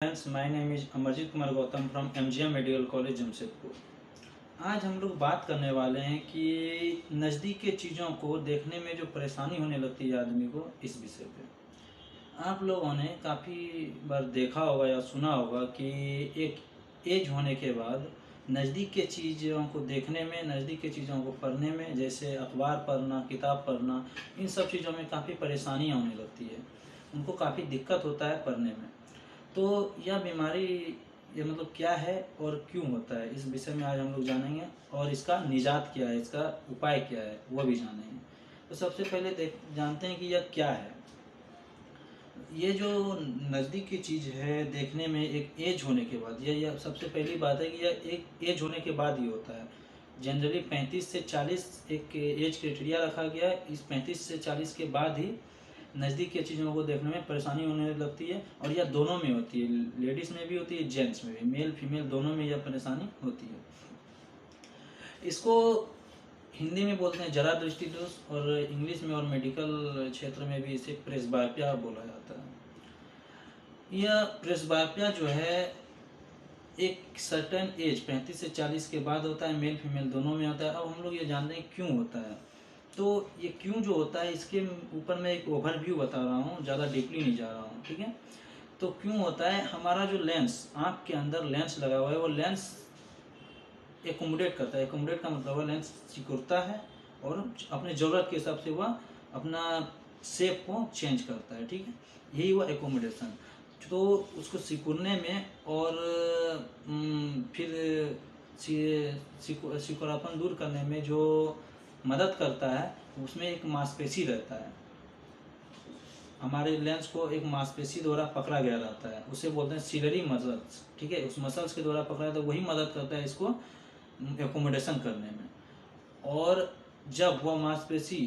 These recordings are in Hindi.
Friends, my name is Amarjeet Kumar Gautam from MGM medical college Jamshedpur. आज हम लोग बात करने वाले हैं कि नज़दीक के चीज़ों को देखने में जो परेशानी होने लगती है आदमी को, इस विषय पे। आप लोगों ने काफ़ी बार देखा होगा या सुना होगा कि एक एज होने के बाद नज़दीक के चीज़ों को देखने में, नज़दीक के चीज़ों को पढ़ने में, जैसे अखबार पढ़ना, किताब पढ़ना, इन सब चीज़ों में काफ़ी परेशानियाँ होने लगती है। उनको काफ़ी दिक्कत होता है पढ़ने में। तो यह बीमारी, ये मतलब क्या है और क्यों होता है, इस विषय में आज हम लोग जानेंगे। और इसका निजात क्या है, इसका उपाय क्या है, वो भी जानेंगे। तो सबसे पहले जानते हैं कि यह क्या है। ये जो नज़दीक की चीज़ है देखने में एक एज होने के बाद, यह सबसे पहली बात है कि यह एक एज होने के बाद ही होता है। जनरली 35 से 40 एक एज क्राइटेरिया रखा गया है। इस 35 से 40 के बाद ही नज़दीक की चीज़ों को देखने में परेशानी होने लगती है। और यह दोनों में होती है, लेडीज़ में भी होती है, जेंट्स में भी, मेल फीमेल दोनों में यह परेशानी होती है। इसको हिंदी में बोलते हैं जरा दृष्टि दोष, और इंग्लिश में और मेडिकल क्षेत्र में भी इसे प्रेसबायोपिया बोला जाता है। यह प्रेसबायोपिया जो है एक सर्टेन एज 35 से 40 के बाद होता है, मेल फीमेल दोनों में होता है। अब हम लोग ये जानते हैं क्यों होता है। तो ये क्यों जो होता है, इसके ऊपर मैं एक ओवरव्यू बता रहा हूँ, ज़्यादा डीपली नहीं जा रहा हूँ, ठीक है। तो क्यों होता है, हमारा जो लेंस, आँख के अंदर लेंस लगा हुआ है, वो लेंस एकोमोडेट करता है। एकोमोडेट का मतलब है लेंस सिकुड़ता है और अपने ज़रूरत के हिसाब से वह अपना शेप को चेंज करता है, ठीक है। यही हुआ एकोमोडेशन। तो उसको सिकुड़ने में और फिर सिकुड़ापन दूर करने में जो मदद करता है, उसमें एक मांसपेशी रहता है। हमारे लेंस को एक मांसपेशी द्वारा पकड़ा गया रहता है, उसे बोलते हैं सिलरी मसल्स, ठीक है। उस मसल्स के द्वारा पकड़ा जाता है, वही मदद करता है इसको एकोमोडेशन करने में। और जब वह मांसपेशी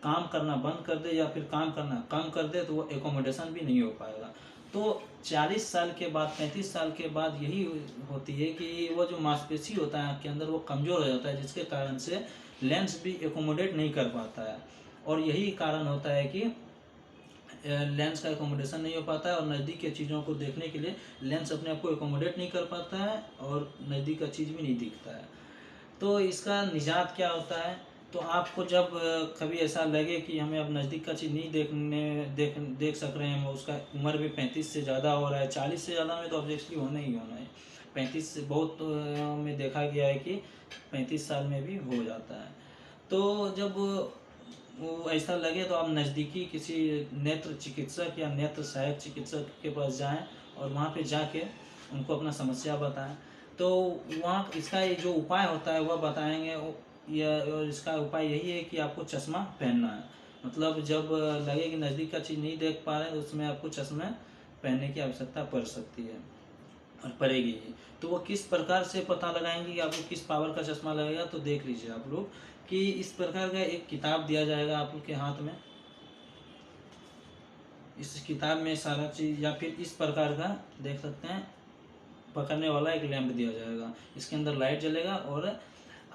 काम करना बंद कर दे या फिर काम करना कम कर दे, तो वो एकोमोडेशन भी नहीं हो पाएगा। तो 40 साल के बाद, 35 साल के बाद यही होती है कि वो जो मांसपेशी होता है आपके अंदर, वो कमज़ोर हो जाता है, जिसके कारण से लेंस भी एकोमोडेट नहीं कर पाता है। और यही कारण होता है कि लेंस का एकोमोडेशन नहीं हो पाता है, और नज़दीक की चीज़ों को देखने के लिए लेंस अपने आप को एकोमोडेट नहीं कर पाता है, और नज़दीक का चीज़ भी नहीं दिखता है। तो इसका निजात क्या होता है। तो आपको जब कभी ऐसा लगे कि हमें अब नज़दीक का चीज़ नहीं देख सक रहे हैं, उसका उम्र भी 35 से ज़्यादा हो रहा है, 40 से ज़्यादा में तो ऑब्वियसली होना ही होना है। 35 से बहुत में देखा गया है कि 35 साल में भी हो जाता है। तो जब वो ऐसा लगे, तो आप नज़दीकी किसी नेत्र चिकित्सक या नेत्र सहायक चिकित्सक के पास जाएं, और वहाँ पे जाके उनको अपना समस्या बताएं। तो वहाँ इसका ये जो उपाय होता है वह बताएंगे। और इसका उपाय यही है कि आपको चश्मा पहनना है। मतलब जब लगे कि नज़दीक का चीज़ नहीं देख पा रहे हैं, तो उसमें आपको चश्मा पहनने की आवश्यकता पड़ सकती है और पड़ेगी ही। तो वो किस प्रकार से पता लगाएंगे कि आपको किस पावर का चश्मा लगेगा, तो देख लीजिए आप लोग कि इस प्रकार का एक किताब दिया जाएगा आप लोग के हाथ में। इस किताब में सारा चीज़, या फिर इस प्रकार का देख सकते हैं पकड़ने वाला एक लैंप दिया जाएगा। इसके अंदर लाइट जलेगा, और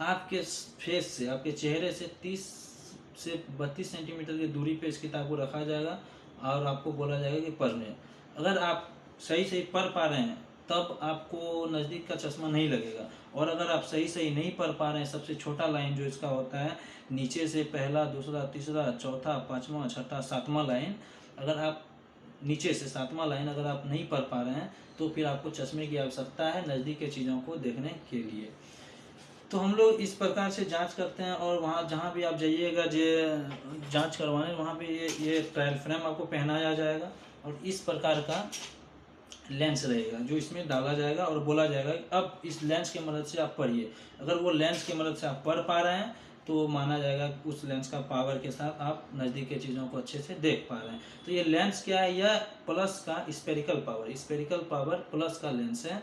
आपके फेस से, आपके चेहरे से 30 से 32 सेंटीमीटर की दूरी पे इस किताब को रखा जाएगा, और आपको बोला जाएगा कि पढ़ने। अगर आप सही सही पढ़ पा रहे हैं, तब आपको नज़दीक का चश्मा नहीं लगेगा। और अगर आप सही सही नहीं पढ़ पा रहे हैं, सबसे छोटा लाइन जो इसका होता है, नीचे से पहला, दूसरा, तीसरा, चौथा, पाँचवा, छठा, सातवां लाइन, अगर आप नीचे से सातवां लाइन अगर आप नहीं पढ़ पा रहे हैं, तो फिर आपको चश्मे की आवश्यकता है नज़दीक के चीज़ों को देखने के लिए। तो हम लोग इस प्रकार से जांच करते हैं, और वहाँ जहाँ भी आप जाइएगा जे जांच करवाने, वहाँ पे ये ट्रायल फ्रेम आपको पहनाया जाएगा, और इस प्रकार का लेंस रहेगा जो इसमें डाला जाएगा, और बोला जाएगा कि अब इस लेंस की मदद से आप पढ़िए। अगर वो लेंस की मदद से आप पढ़ पा रहे हैं, तो माना जाएगा कि उस लेंस का पावर के साथ आप नज़दीक के चीज़ों को अच्छे से देख पा रहे हैं। तो ये लेंस क्या है, यह प्लस का स्पेरिकल पावर प्लस का लेंस है।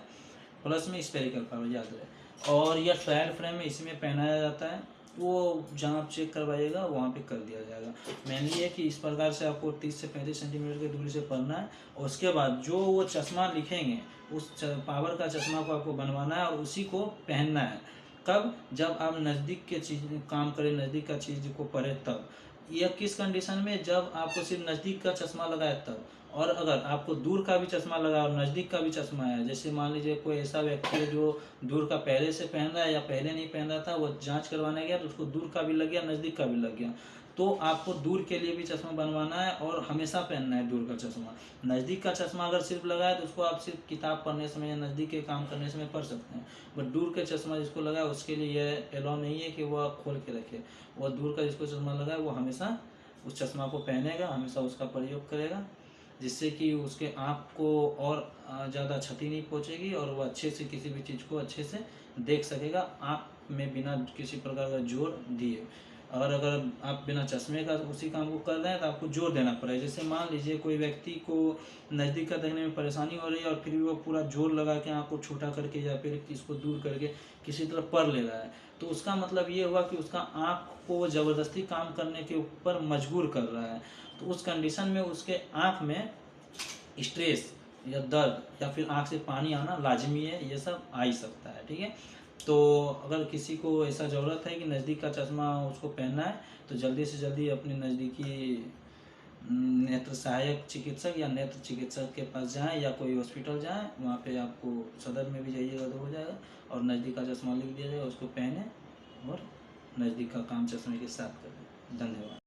प्लस में स्पेरिकल पावर याद रहे। और यह ट्रायल फ्रेम में इसमें पहनाया जाता है। वो जहाँ आप चेक करवाइएगा वहाँ पे कर दिया जाएगा। मेनली है कि इस प्रकार से आपको 30 से 35 सेंटीमीटर की दूरी से पढ़ना है, और उसके बाद जो वो चश्मा लिखेंगे, उस पावर का चश्मा को आपको बनवाना है, और उसी को पहनना है। कब? जब आप नज़दीक के चीज़ काम करें, नज़दीक का चीज़ को पढ़े तब। यह किस कंडीशन में? जब आपको सिर्फ नज़दीक का चश्मा लगाए तब। और अगर आपको दूर का भी चश्मा लगा और नज़दीक का भी चश्मा है, जैसे मान लीजिए कोई ऐसा व्यक्ति है जो दूर का पहले से पहन रहा है या पहले नहीं पहन रहा था, वो जांच करवाने गया तो उसको दूर का भी लग गया, नज़दीक का भी लग गया, तो आपको दूर के लिए भी चश्मा बनवाना है और हमेशा पहनना है दूर का चश्मा। नज़दीक का चश्मा अगर सिर्फ लगाए तो उसको आप सिर्फ किताब पढ़ने समय या नज़दीक के काम करने समय पढ़ सकते हैं, बट दूर के चश्मा जिसको लगा है उसके लिए यह एलाउ नहीं है कि वह खोल के रखे। वह दूर का जिसको चश्मा लगा है वो हमेशा उस चश्मा को पहनेगा, हमेशा उसका प्रयोग करेगा, जिससे कि उसके आँख को और ज़्यादा क्षति नहीं पहुँचेगी और वह अच्छे से किसी भी चीज़ को अच्छे से देख सकेगा, आँख में बिना किसी प्रकार का जोर दिए। और अगर आप बिना चश्मे का उसी काम को कर रहे हैं तो आपको जोर देना पड़ेगा। जैसे मान लीजिए कोई व्यक्ति को नज़दीक का देखने में परेशानी हो रही है और फिर भी वो पूरा जोर लगा के आँख को छोटा करके या फिर इसको दूर करके किसी तरह पढ़ ले रहा है, तो उसका मतलब ये हुआ कि उसका आँख को ज़बरदस्ती काम करने के ऊपर मजबूर कर रहा है। तो उस कंडीशन में उसके आँख में स्ट्रेस या दर्द या फिर आँख से पानी आना लाजमी है, ये सब आ ही सकता है। ठीक है, तो अगर किसी को ऐसा ज़रूरत है कि नज़दीक का चश्मा उसको पहनना है तो जल्दी से जल्दी अपने नज़दीकी नेत्र सहायक चिकित्सक या नेत्र चिकित्सक के पास जाएं या कोई हॉस्पिटल जाएं, वहाँ पे आपको सदर में भी जाइएगा तो हो जाएगा और नज़दीक का चश्मा लिख दिया जाएगा, उसको पहने और नज़दीक का काम चश्मे के साथ करें। धन्यवाद।